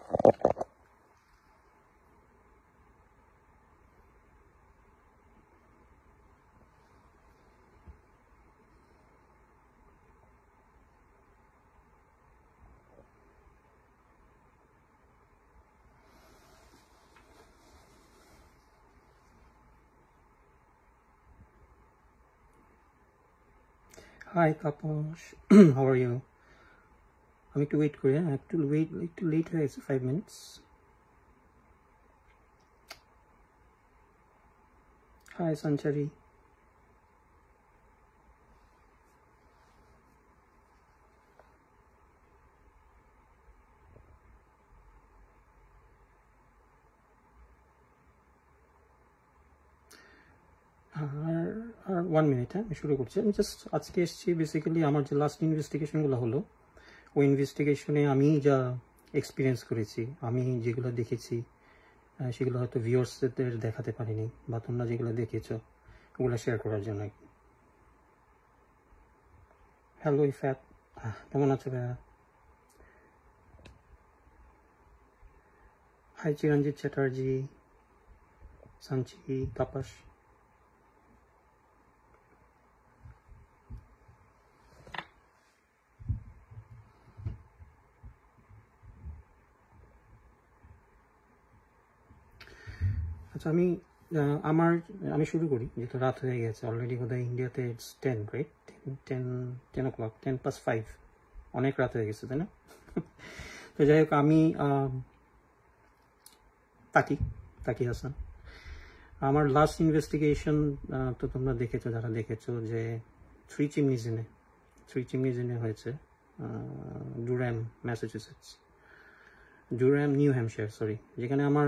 Hi, Kaposh. How are you? আমি একটু wait করি, হ্যাঁ একটু লেট হয়ে গেছে 5 minutes. Hi, Sanchari. আর 1 minute, হ্যাঁ আমি শুরু করছি। আমি জাস্ট আজকে এসেছি বেসিক্যালি আমার যে লাস্ট ইনভেস্টিগেশনগুলো হলো, ওই ইনভেস্টিগেশনে আমি যা এক্সপিরিয়েন্স করেছি, আমি যেগুলো দেখেছি সেগুলো হয়তো ভিউয়ার্সদের দেখাতে পারিনি, বা তোমরা যেগুলো দেখেছো ওগুলো শেয়ার করার জন্য। হ্যালো ইফাত, কেমন আছো ভাইয়া? হাই চিরঞ্জিত চ্যাটার্জি, সাঞ্চি, তাপাস। আচ্ছা, আমি শুরু করি, যেহেতু রাত হয়ে গেছে অলরেডি। বোধহয় ইন্ডিয়াতে ইটস 10, রাইট? 10 o'clock, 10+5, অনেক রাত হয়ে গেছে, তাই না? তো যাই হোক, আমি তাকি হাসান। আমার লাস্ট ইনভেস্টিগেশন তো তোমরা দেখেছো, যারা দেখেছো, যে থ্রি চিমনিজনে হয়েছে, Durham, Massachusetts, Durham, New Hampshire, sorry, যেখানে আমার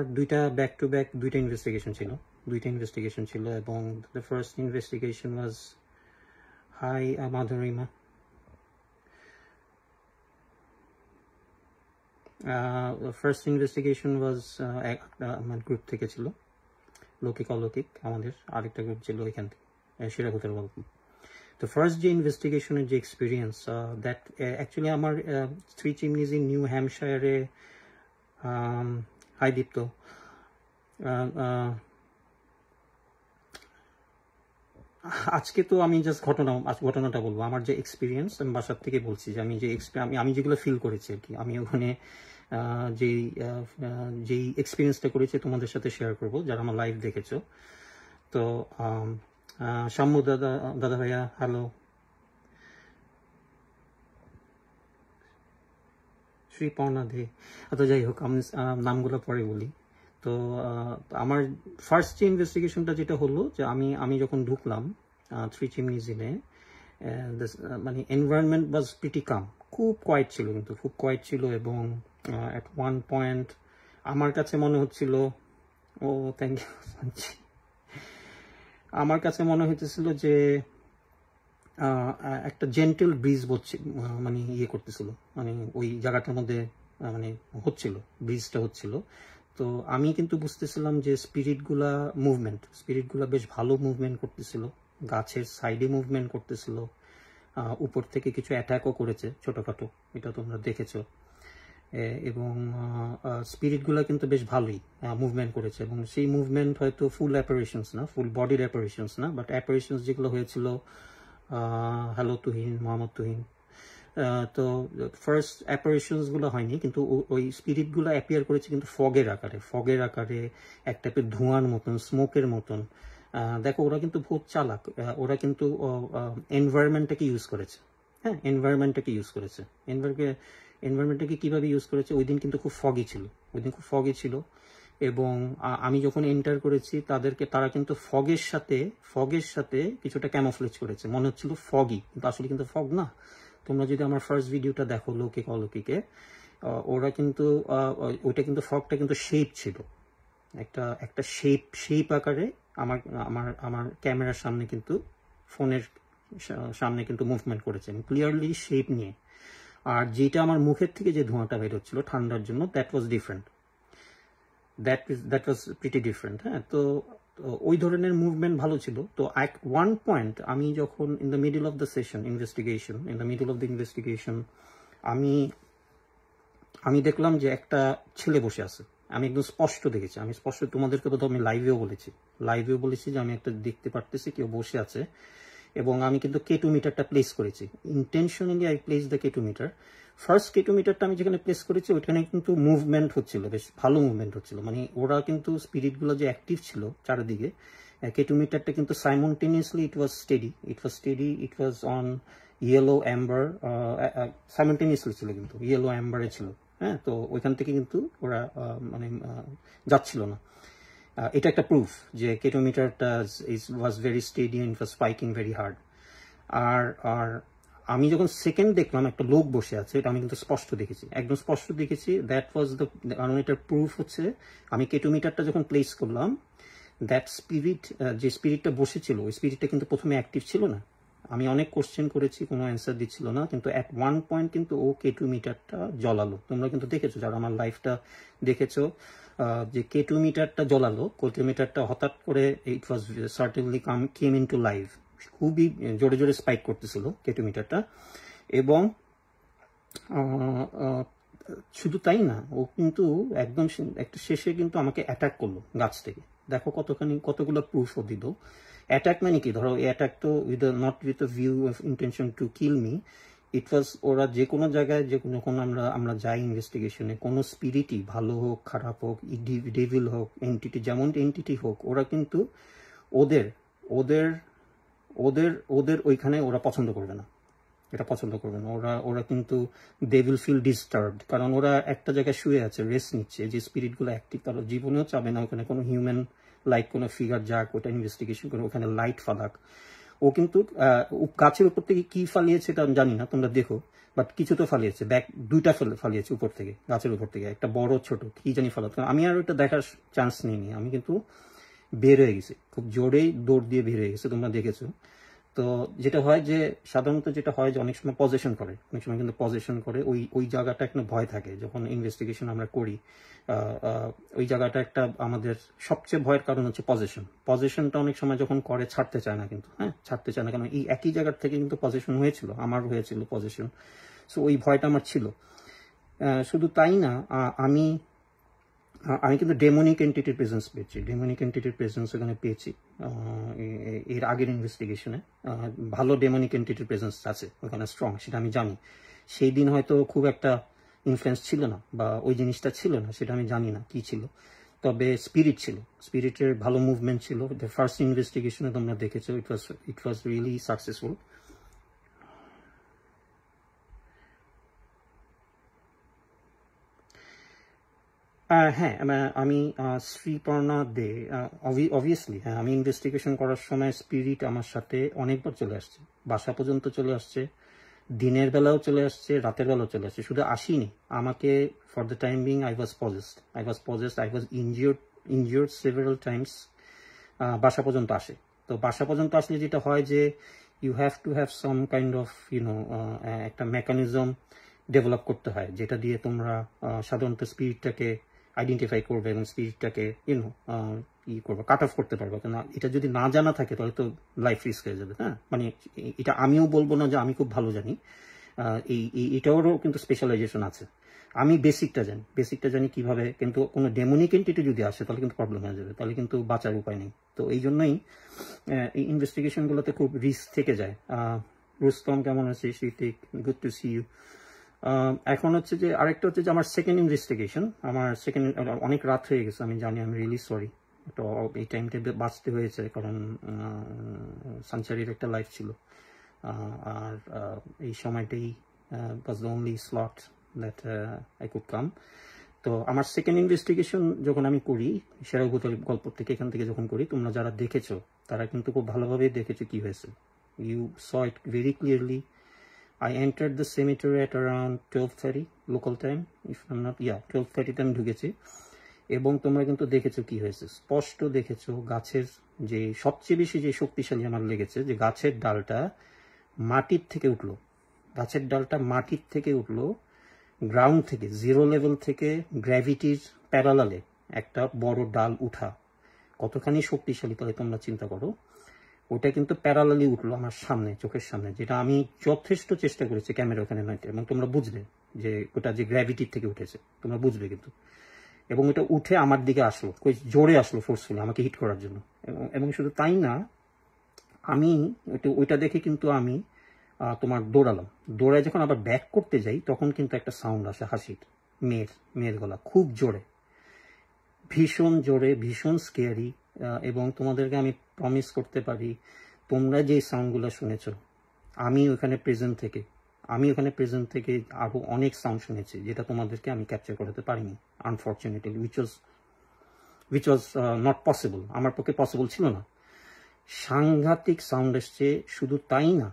ব্যাক টু ব্যাক দুইটা ইনভেস্টিগেশন ছিল। এবং the first investigation was, hi Madhurima, first investigation was আমার গ্রুপ থেকে ছিল, লৌকিক অলৌকিক, আমাদের আরেকটা গ্রুপ ছিল এখান থেকে, শিরাভূতের গল্প। তো ফার্স্ট যে ইনভেস্টিগেশনের যে এক্সপিরিয়েন্স, দ্যাট অ্যাকচুয়ালি আমার থ্রি চিমনিজ ইন নিউ হ্যাম্পশায়ারে, হাই দীপ্ত, আজকে তো আমি জাস্ট ঘটনাটা বলবো, আমার যে এক্সপিরিয়েন্স, আমি বাসার থেকে বলছি, যে আমি যেগুলো ফিল করেছি আর কি। আমি ওখানে যেই এক্সপিরিয়েন্সটা করেছি তোমাদের সাথে শেয়ার করব, যারা আমার লাইভ দেখেছো। তো শাম্মু দাদা ভাইয়া, হ্যালো। শ্রীপর্ণা দে। তো যাই হোক, আমি নামগুলো পরে বলি। তো আমার ফার্স্ট যে ইনভেস্টিগেশনটা যেটা হলো, যে আমি যখন ঢুকলাম থ্রি চিমনিজ ইনে, মানে এনভায়রনমেন্ট ওয়াজ প্রিটি কাম, খুব কোয়াইট ছিল, কিন্তু খুব কোয়াইট ছিল। এবং অ্যাট ওয়ান পয়েন্ট আমার কাছে মনে হচ্ছিল, ও থ্যাংক ইউ, আমার কাছে মনে হইতেছিল যে একটা জেন্টেল ব্রিজ মানে করতেছিল, মানে ওই জায়গাটার মধ্যে মানে ব্রিজটা হচ্ছিল। তো আমি কিন্তু বুঝতেছিলাম যে স্পিরিটগুলা বেশ ভালো মুভমেন্ট করতেছিল, গাছের সাইডে মুভমেন্ট করতেছিল, উপর থেকে কিছু অ্যাটাকও করেছে ছোটখাটো, এটা তোমরা দেখেছো। এবং স্পিরিটগুলো কিন্তু বেশ ভালোই মুভমেন্ট করেছে। এবং সেই মুভমেন্ট হয়তো ফুল অ্যাপারেশনস না, ফুল বডির অ্যাপারেশনস না, বাট অ্যাপারেশনস যেগুলো হয়েছিল, হ্যালো তুহিন, মোহাম্মদ তুহিন, তো ফার্স্ট অ্যাপারেশনসগুলো হয়নি, কিন্তু ওই স্পিরিটগুলো অ্যাপিয়ার করেছে কিন্তু ফগের আকারে, এক টাইপের ধোঁয়ার মতন, স্মোকের মতন। দেখো, ওরা কিন্তু বহুত চালাক, ওরা কিন্তু এনভায়রনমেন্টটাকে ইউজ করেছে। হ্যাঁ, এনভায়রনমেন্টটাকে কীভাবে ইউজ করেছে, ওই দিন কিন্তু খুব ফগি ছিল। এবং আমি যখন এন্টার করেছি তারা কিন্তু ফগের সাথে কিছুটা ক্যামোফ্লেজ করেছে, মনে হচ্ছিল ফগি, কিন্তু আসলে কিন্তু ফগ না। তোমরা যদি আমার ফার্স্ট ভিডিওটা দেখো, লৌকিক অলৌকিকে, ওরা কিন্তু ওইটা কিন্তু ফগটা কিন্তু শেপ ছিল, একটা শেপ আকারে আমার ক্যামেরার সামনে, কিন্তু ফোনের সামনে কিন্তু মুভমেন্ট করেছে ক্লিয়ারলি শেপ নিয়ে। আর যেটা আমার মুখের থেকে যে ধোঁয়াটা বেরোচ্ছিল ঠান্ডার জন্য, দ্যাট ওয়াজ প্রিটি ডিফারেন্ট। হ্যাঁ, তো ওই ধরনের মুভমেন্ট ভালো ছিল। তো অ্যাট ওয়ান পয়েন্ট আমি যখন in the middle of the investigation, আমি আমি দেখলাম যে একটা ছেলে বসে আছে, আমি একদম স্পষ্ট দেখেছি, আমি স্পষ্ট তোমাদেরকে বোধ আমি লাইভেও বলেছি যে আমি একটা দেখতে পারতেছি কেউ বসে আছে, এবং আমি কিন্তু K2 মিটারটা প্লেস করেছি intentionally. I place the K2 meter. First K2 মিটারটা আমি যেখানে প্লেস করেছি ওইখানে কিন্তু মুভমেন্ট হচ্ছিল, বেশ ভালো মুভমেন্ট হচ্ছিল, মানে ওরা কিন্তু স্পিরিটগুলো যে অ্যাক্টিভ ছিল চারিদিকে। K2 মিটারটা কিন্তু সাইমultaneously ইট ওয়াজ steady, it was on yellow Amber, সাইমultaneously ছিল, কিন্তু ইয়েলো অ্যাম্বারে ছিল। হ্যাঁ, তো ওইখান থেকে কিন্তু ওরা মানে যাচ্ছিল না। এটা একটা প্রুফ যে K2 মিটারটা was very steady and was spiking very hard. আর আমি যখন সেকেন্ড দেখলাম একটা লোক বসে আছে, এটা আমি কিন্তু স্পষ্ট দেখেছি, একদম স্পষ্ট দেখেছি। দ্যাট ওয়াজ দ্য, কারণ এটার প্রুফ হচ্ছে আমি K2 মিটারটা যখন প্লেস করলাম, দ্যাট স্পিরিট, যে স্পিরিটটা বসেছিল ওই স্পিরিটটা কিন্তু প্রথমে অ্যাক্টিভ ছিল না। আমি অনেক কোশ্চেন করেছি, কোনো অ্যান্সার দিচ্ছিল না, কিন্তু অ্যাট ওয়ান পয়েন্ট কিন্তু ও K2 মিটারটা জ্বলালো। তোমরা কিন্তু দেখেছো, যারা আমার লাইফটা দেখেছো, যে K2 মিটারটা জ্বলালো। K2 মিটারটা হঠাৎ করে it was certainly came into live, খুবই জোরে জোরে স্পাইক করতেছিল K2 মিটারটা। এবং শুধু তাই না, ও কিন্তু একদম একটা শেষে কিন্তু আমাকে অ্যাটাক করলো গাছ থেকে। দেখো কতগুলো প্রুফ ও দিল। অ্যাটাক মানে কি, ধরো অ্যাটাক তো not with view of intention to kill me, it was, ওরা যে কোনো জায়গায় যখন আমরা যাই ইনভেস্টিগেশনে, কোনো স্পিরিটই ভালো হোক খারাপ হোক, ডেভিল হোক এন্টিটি, যেমন এন্টিটি হোক, ওরা কিন্তু ওদের ওদের ওদের ওদের ওইখানে ওরা পছন্দ করবে না, এটা পছন্দ করবে না। ওরা কিন্তু দে উইল ফিল ডিস্টার্বড, কারণ ওরা একটা জায়গায় শুয়ে আছে, রেস্ট নিচ্ছে। যে স্পিরিটগুলো অ্যাক্টিভ, তারা জীবনেও চাবে না ওখানে কোনো হিউম্যান লাইক কোনো ফিগার যাক, ওটা ইনভেস্টিগেশন করে ওখানে লাইট ফালাক। ও কিন্তু গাছের উপর থেকে কি ফালিয়েছে এটা আমি জানি না, তোমরা দেখো, বাট কিছু তো ফালিয়েছে, দুইটা ফালিয়েছে উপর থেকে, গাছের উপর থেকে একটা বড় ছোট কি জানি ফালাতো। আমি আর ওটা দেখার চান্স নিইনি, আমি কিন্তু বের হয়ে গেছি, খুব জোরেই দৌড় দিয়ে বের হয়ে গেছে, তোমরা দেখেছো। তো যেটা হয় যে সাধারণত যেটা হয় যে অনেক সময় পজেশন করে, অনেক সময় কিন্তু পজেশন করে, ওই জায়গাটা একটা ভয় থাকে যখন ইনভেস্টিগেশন আমরা করি। ওই জায়গাটা একটা আমাদের সবচেয়ে ভয়ের কারণ হচ্ছে পজেশনটা অনেক সময় যখন করে ছাড়তে চায় না, কিন্তু হ্যাঁ ছাড়তে চায় না, কারণ এই একই জায়গার থেকে কিন্তু পজেশন হয়েছিল, আমার হয়েছিল পজেশন। সো ওই ভয়টা আমার ছিল। শুধু তাই না, আমি কিন্তু ডেমনিক এন্টিটির প্রেজেন্স পেয়েছি, ওখানে পেয়েছি। এর আগের ইনভেস্টিগেশনে ভালো ডেমনিক এন্টিটির প্রেজেন্স আছে ওখানে, স্ট্রং, সেটা আমি জানি। সেই দিন হয়তো খুব একটা ইনফ্লুয়েন্স ছিল না, বা ওই জিনিসটা ছিল না, সেটা আমি জানি না কি ছিল, তবে স্পিরিট ছিল, স্পিরিটের ভালো মুভমেন্ট ছিল। দ্য ফার্স্ট ইনভেস্টিগেশনে তোমরা দেখেছো, ইট ওয়াজ রিয়েলি সাকসেসফুল। হ্যাঁ, আমি শ্রীপর্ণা দে, অবভিয়াসলি হ্যাঁ, আমি ইনভেস্টিগেশন করার সময় স্পিরিট আমার সাথে অনেকবার চলে আসছে, বাসা পর্যন্ত চলে আসছে, দিনের বেলাও চলে আসছে, রাতের বেলাও চলে আসছে। শুধু আসিনি, আমাকে for the time being I was possessed, I was injured several Times. বাসা পর্যন্ত আসে। তো বাসা পর্যন্ত আসলে যেটা হয় যে you have to have some kind of একটা মেকানিজম ডেভেলপ করতে হয়, যেটা দিয়ে তোমরা সাধারণত স্পিরিটটাকে আইডেন্টিফাই করবে এবং স্পিরিটটাকে করবে, কাট অফ করতে পারবে। কেন এটা যদি না জানা থাকে তাহলে তো লাইফ রিস্ক হয়ে যাবে। হ্যাঁ, মানে এটা আমিও বলবো না যে আমি খুব ভালো জানি, এটারও কিন্তু স্পেশালাইজেশন আছে। আমি বেসিকটা জানি কিভাবে, কিন্তু কোনো ডেমনিক এন্টিটি যদি আসে তাহলে কিন্তু প্রবলেম হয়ে যাবে, তাহলে কিন্তু বাঁচার উপায় নেই। তো এই জন্যই এই ইনভেস্টিগেশনগুলোতে খুব রিস্ক থেকে যায়। রুস্তম কেমন আছে? শীতিক, গুড টু সি ইউ। এখন হচ্ছে যে আরেকটা হচ্ছে যে আমার সেকেন্ড ইনভেস্টিগেশন, অনেক রাত হয়ে গেছে আমি জানি, আমি রিয়েলি সরি। তো এই টাইমটা বাঁচতে হয়েছে, কারণ সানচারির একটা লাইফ ছিল, আর এই সময়টাই was the only slot that I could come. তো আমার সেকেন্ড ইনভেস্টিগেশন যখন আমি করি শেরাভূতের গল্প থেকে, এখান থেকে যখন করি, তোমরা যারা দেখেছো তারা কিন্তু খুব ভালোভাবে দেখেছো কি হয়েছে। You saw it very clearly. I entered the cemetery at around 12:30 local time, if I'm not, 12:30 তে আমি ঢুকেছি, এবং তোমরা কিন্তু দেখেছো কি হয়েছে, স্পষ্ট দেখেছো। গাছের যে সবচেয়ে বেশি যে শক্তিশালী আমার লেগেছে, যে গাছের ডালটা মাটির থেকে উঠলো, গ্রাউন্ড থেকে, জিরো লেভেল থেকে গ্র্যাভিটির প্যারালালে একটা বড় ডাল উঠা কতখানি শক্তিশালী তাহলে তোমরা চিন্তা করো। ওটা কিন্তু প্যারালালি উঠলো আমার সামনে, চোখের সামনে, যেটা আমি যথেষ্ট চেষ্টা করেছি ক্যামেরা ওখানে নয়তো, এবং তোমরা বুঝবে যে ওটা যে গ্র্যাভিটির থেকে উঠেছে, তোমরা বুঝবে কিন্তু। এবং এটা উঠে আমার দিকে আসলো, জোরে আসলো ফোর্সফুলি আমাকে হিট করার জন্য। এবং শুধু তাই না, আমি ওইটা দেখে কিন্তু আমি তোমার দৌড়ালাম। দৌড়ায় যখন আবার ব্যাক করতে যাই তখন কিন্তু একটা সাউন্ড আসে হাসির, মেয়ের গলা, খুব জোরে, ভীষণ জোরে, ভীষণ স্কেয়ারি। এবং তোমাদেরকে আমি প্রমিস করতে পারি, তোমরা যে সাউন্ডগুলো শুনেছ, আমি ওখানে প্রেজেন্ট থেকে আরও অনেক সাউন্ড শুনেছি, যেটা তোমাদেরকে আমি ক্যাপচার করতে পারিনি unfortunately, which was not possible, আমার পক্ষে পসিবল ছিল না। সাংঘাতিক সাউন্ড এসছে। শুধু তাই না,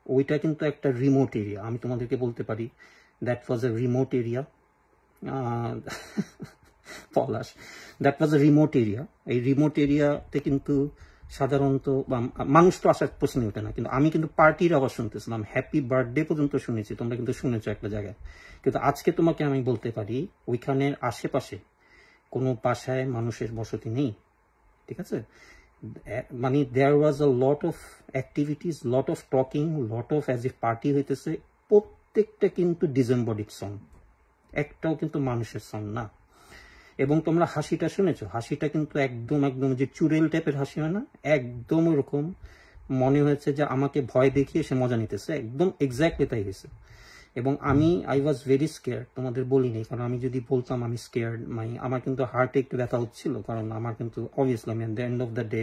ওইটা কিন্তু একটা রিমোট এরিয়া, আমি তোমাদেরকে বলতে পারি that was A remote area. Palash, that was A remote area. এই রিমোট এরিয়াতে কিন্তু সাধারণত মানুষ তো আসার প্রশ্নই ওঠে না, কিন্তু আমি কিন্তু পার্টির আওয়াজ শুনতেছিলাম, হ্যাপি বার্থডে পর্যন্ত শুনেছি, তোমরা কিন্তু শুনেছো একটা জায়গায়। কিন্তু আজকে তোমাকে আমি বলতে পারি ওইখানের আশেপাশে কোনো বাসায় মানুষের বসতি নেই, ঠিক আছে? মানে there was a lot of activities, lot of talking, lot of as if party হইতেছে। প্রত্যেকটা কিন্তু ডিসেম্বডিক সাউন্ড, একটাও কিন্তু মানুষের সাউন্ড না। এবং তোমরা হাসিটা শুনেছো, হাসিটা কিন্তু একদম যে চুড়েল টাইপের হাসি হয় না, একদম ওরকম মনে হয়েছে যে আমাকে ভয় দেখিয়ে সে মজা নিতেছে, একদম এক্স্যাক্টলি তাই হয়েছে। এবং আই ওয়াজ ভেরি স্কেয়ার্ড, তোমাদের বলিনি, কারণ আমি যদি বলতাম আমি স্কেয়ার্ড, আমার কিন্তু হার্টে একটু ব্যথা হচ্ছিল, কারণ আমার কিন্তু অবভিয়াসলি আমি the end of the day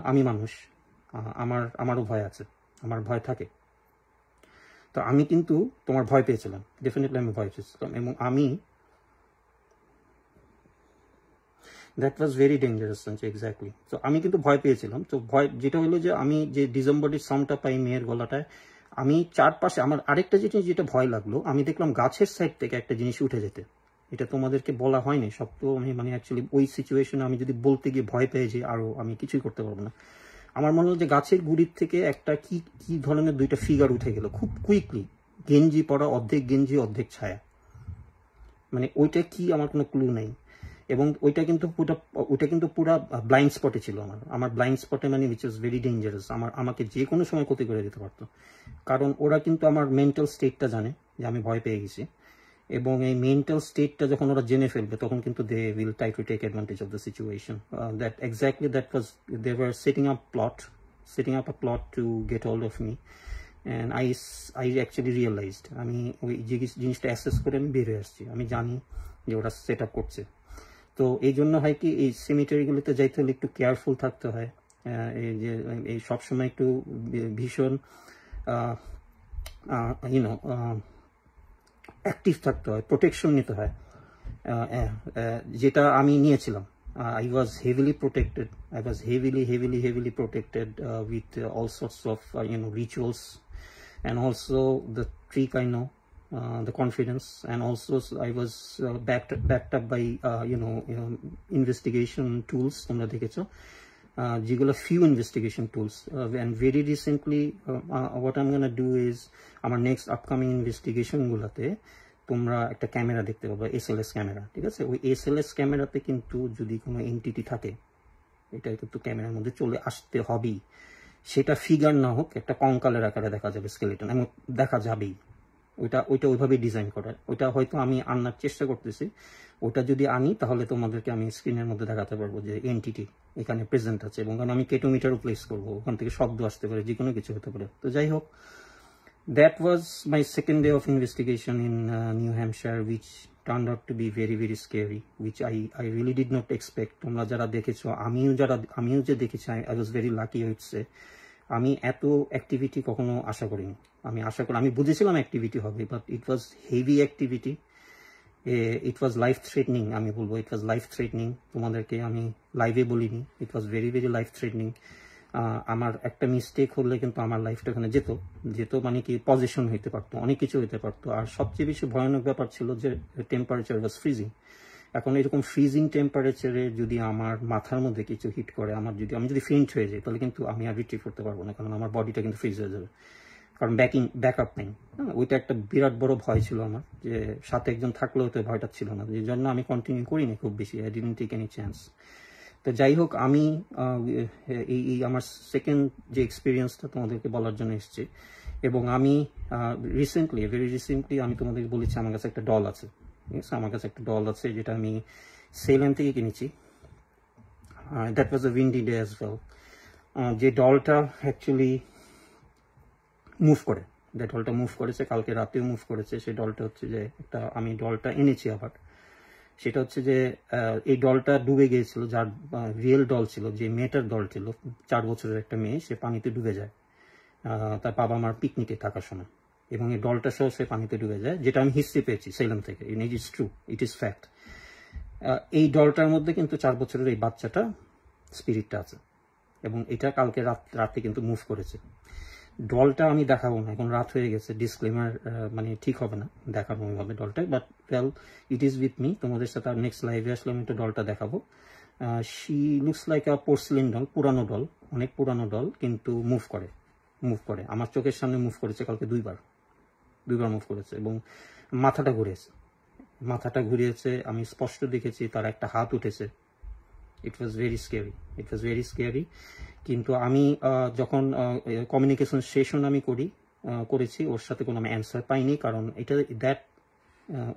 আমি মানুষ, আমারও ভয় আছে, আমার ভয় থাকে। তো আমি কিন্তু তোমার ভয় পেয়েছিলাম, ডেফিনেটলি আমি ভয় পেয়েছিলাম। এবং that was very dangerous exactly. তো আমি কিন্তু ভয় পেয়েছিলাম। তো ভয় যেটা হলো যে আমি যে ডিসেম্বরের সাউন্ডটা পাই মেয়ের গলাটায়, আমি চারপাশে আমার আরেকটা জিনিস যেটা ভয় লাগলো, আমি দেখলাম গাছের সাইড থেকে একটা জিনিস উঠে যেতে। এটা তোমাদেরকে বলা হয়নি, সব তো আমি অ্যাকচুয়ালি ওই সিচুয়েশনে আমি যদি বলতে গিয়ে ভয় পেয়ে যাই, আরও আমি কিছুই করতে পারবো না। আমার মনে হলো যে গাছের গুড়ির থেকে একটা কি ধরনের দুইটা ফিগার উঠে গেল খুব কুইকলি, গেঞ্জি পরা, অর্ধেক গেঞ্জি অর্ধেক ছায়া, ওইটা কি আমার কোনো ক্লু নেই। এবং ওইটা কিন্তু পুরো ব্লাইন্ড স্পটে ছিল, আমার ব্লাইন্ড স্পটে, উইচ ইজ ভেরি ডেঞ্জারাস। আমাকে যে কোনো সময় ক্ষতি করে দিতে পারতো, কারণ ওরা কিন্তু আমার মেন্টাল স্টেটটা জানে যে আমি ভয় পেয়ে গেছি। এবং এই মেন্টাল স্টেটটা যখন ওরা জেনে ফেলবে, তখন কিন্তু they will try to take advantage of the situation. That was they were setting up a plot to get hold of me. And I actually realised, আমি ওই যে জিনিসটা অ্যাসেস করে আমি বের হয়ে আসছি, আমি জানি যে ওরা সেট আপ করছে। তো এই জন্য হয় কি, এই সেমিটারিগুলোতে যাইতে হলে একটু কেয়ারফুল থাকতে হয়, এই সবসময় একটু ভীষণ অ্যাক্টিভ থাকতে হয়, প্রোটেকশন নিতে হয়, যেটা আমি নিয়েছিলাম। I was heavily protected. I was heavily protected with all sorts of rituals, and also the trick I know, the confidence, and also I was backed up by investigation tools. তোমরা দেখেছো যেগুলো few investigation tools, and very recently what I'm gonna do is আমার next upcoming investigation গুলাতে তোমরা একটা camera দেখতে পাবে, SLS camera, ঠিক আছে? ওই SLS ক্যামেরাতে কিন্তু যদি কোনো এন্টিটি থাকে, এটা কিন্তু ক্যামেরার মধ্যে চলে আসতে হবেই, সেটা ফিগার না হোক, একটা কঙ্কালের আকারে দেখা যাবে, স্কেলেটন, এবং দেখা যাবেই। ওইটা ওইভাবেই ডিজাইন করা। ওইটা হয়তো আমি আনার চেষ্টা করতেছি, ওটা যদি আনি তাহলে তোমাদেরকে আমি স্ক্রিনের মধ্যে দেখাতে পারবো যে এন্টিটি এখানে প্রেজেন্ট আছে, এবং আমি কেটোমিটারও প্লেস করবো, ওখান থেকে শব্দ আসতে পারে, যে কোনো কিছু হতে পারে। তো যাই হোক, that was my second day of investigation in New Hampshire, which turned out to be very scary, which I really did not expect. তোমরা যারা দেখেছো, আমিও যে দেখেছি, I was very lucky, I would say. আমি এত অ্যাক্টিভিটি কখনো আশা করিনি। আমি বুঝেছিলাম অ্যাক্টিভিটি হবে, but it was heavy activity, it was life threatening. আমি বলবো ইট ওয়াজ লাইফ থ্রেটনিং, তোমাদেরকে আমি লাইভে বলিনি, ইট ওয়াজ ভেরি লাইফ থ্রেটনিং। আমার একটা মিস্টেক হলে কিন্তু আমার লাইফটা ওখানে যেত, কি পজিশন হইতে পারতো, অনেক কিছু হইতে পারতো। আর সবচেয়ে বেশি ভয়ানক ব্যাপার ছিল যে টেম্পারেচার ওয়াজ ফ্রিজিং। এখন এরকম ফ্রিজিং টেম্পারেচারে যদি আমার মাথার মধ্যে কিছু হিট করে, আমি যদি ফেইন্ট হয়ে যাই, তাহলে কিন্তু আমি আর রিট্রিভ করতে পারবো না, কারণ আমার বডিটা কিন্তু ফ্রিজ হয়ে যাবে, কারণ ব্যাকআপ নেই। ওইটা একটা বিরাট বড় ভয় ছিল আমার, যে সাথে একজন থাকলেও তো ভয়টা ছিল না, যে জন্য আমি কন্টিনিউ করিনি খুব বেশি, I didn't take any chance. তো যাই হোক, আমি এই আমার সেকেন্ড যে এক্সপিরিয়েন্সটা তোমাদেরকে বলার জন্য এসেছি। এবং আমি ভেরি রিসেন্টলি আমি তোমাদেরকে বলেছি আমার কাছে একটা ডল আছে। ঠিক আছে, আমার কাছে একটা ডল আছে যেটা আমি সেলেম থেকে কিনেছি। That was a Windy day as well. যে ডলটা অ্যাকচুয়ালি মুভ করে, যে ডলটা মুভ করেছে, কালকে রাতেও মুভ করেছে। সেই ডলটা হচ্ছে যে আমি ডলটা এনেছি আবার। সেটা হচ্ছে যে এই ডলটা ডুবে গিয়েছিল, যার রিয়েল ডল ছিল, যে মেয়েটার দল ছিল, 4 বছরের একটা মেয়ে, সে পানিতে ডুবে যায় তার বাবা মার পিকনিকে থাকার সময়, এবং এই ডলটা সহ সে পানিতে ডুবে যায়, যেটা আমি হিস্ট্রি পেয়েছি সেলম থেকে। It is true, it is fact. এই ডলটার মধ্যে কিন্তু 4 বছরের এই বাচ্চাটা স্পিরিটটা আছে, এবং এটা কালকে রাতে কিন্তু মুভ করেছে। ডলটা আমি দেখাবো না, এখন রাত হয়ে গেছে, ডিসক্লেমার মানে ঠিক হবে না দেখানো ওইভাবে ডলটা, but well it is with me. তোমাদের সাথে আর নেক্সট লাইভে আসলে আমি একটা ডলটা দেখাবো। She looks like a porcelain doll, পুরানো ডল, অনেক পুরানো ডল, কিন্তু মুভ করে আমার চোখের সামনে মুভ করেছে কালকে দুইবার মুভ করেছে, এবং মাথাটা ঘুরিয়েছে, আমি স্পষ্ট দেখেছি তার একটা হাত উঠেছে। ইট ওয়াজ ভেরি স্কেয়ারি। কিন্তু আমি যখন কমিউনিকেশন সেশন আমি করেছি, ওর সাথে কোনো আমি অ্যান্সার পাইনি, কারণ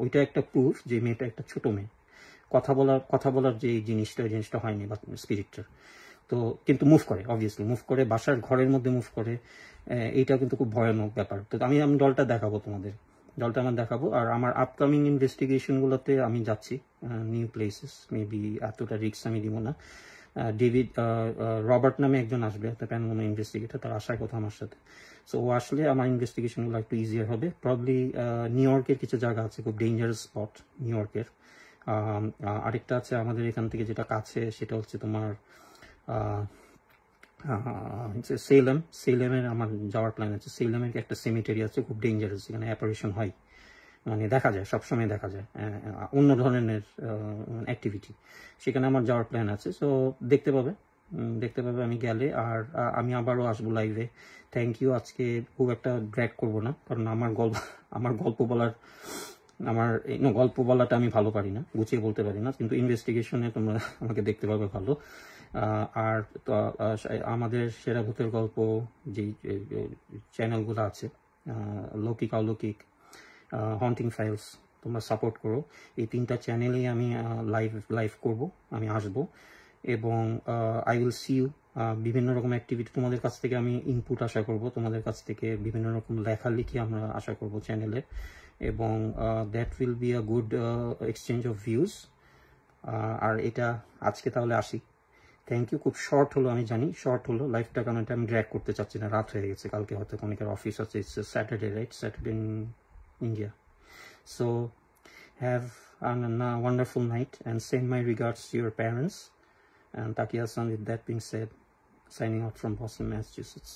ওইটা একটা প্রুফ যে মেয়েটা একটা ছোট মেয়ে, কথা বলার যে জিনিসটা হয়নি বা স্পিরিটটার। তো কিন্তু মুভ করে, অবভিয়াসলি মুভ করে, বাসার ঘরের মধ্যে মুভ করে। এইটা কিন্তু খুব ভয়ানক ব্যাপার। তো আমি ডলটা দেখাবো তোমাদের, দেখাবো। আর আমার আপকামিং ইনভেস্টিগেশনগুলোতে আমি যাচ্ছি নিউ প্লেসেস, মেবি এতটা রিস্ক আমি দিব না। রবার্ট নামে একজন আসবে, একটা প্যারানর্মাল ইনভেস্টিগেটর, তার আসার কথা আমার সাথে। সো ও আসলে আমার ইনভেস্টিগেশনগুলো একটু ইজিয়ার হবে। প্রবলি নিউ ইয়র্কের কিছু জায়গা আছে খুব ডেঞ্জারাস স্পট নিউ ইয়র্কের। আরেকটা আছে আমাদের এখান থেকে যেটা কাছে, সেটা হচ্ছে তোমার সেলেমের আমার যাওয়ার প্ল্যান আছে। সেলেমের একটা সেমিটারি আছে, খুব ডেঞ্জারাস, এখানে অ্যাপারেশন হয়, মানে দেখা যায়, সবসময় দেখা যায় অন্য ধরনের অ্যাক্টিভিটি। সেখানে আমার যাওয়ার প্ল্যান আছে। সো দেখতে পাবে আমি গেলে। আর আমি আবারও আসবো লাইভে। Thank you. আজকে খুব একটা ড্র্যাগ করব না, কারণ আমার গল্প বলাটা আমি ভালো পারি না, গুছিয়ে বলতে পারি না, কিন্তু ইনভেস্টিগেশনে তোমরা আমাকে দেখতে পাবে ভালো। আর তো আমাদের সেরা ভূতের গল্প যে চ্যানেলগুলো আছে, লৌকিক অলৌকিক, হন্টিং ফাইলস, তোমরা সাপোর্ট করো। এই 3টা চ্যানেলেই আমি লাইভ করব, আমি আসব, এবং আই উইল সি ইউ। বিভিন্ন রকম অ্যাক্টিভিটি তোমাদের কাছ থেকে আমি ইনপুট আশা করব, তোমাদের কাছ থেকে বিভিন্ন রকম লেখালেখি আমরা আশা করব চ্যানেলে, এবং that will be a good exchange of views. আর এটা আজকে তাহলে আসি। Thank you. খুব শর্ট হলো, আমি জানি শর্ট হলো লাইভটা, কারণ এটা আমি ড্র্যাগ করতে চাচ্ছি না, রাত হয়ে গেছে, কালকে হয়তো অনেকের অফিস আছে। It's Saturday, right? Saturday in India. So have a wonderful night, and send my regards to your parents. And Takia-san, with that being said, signing out from Boston, Massachusetts.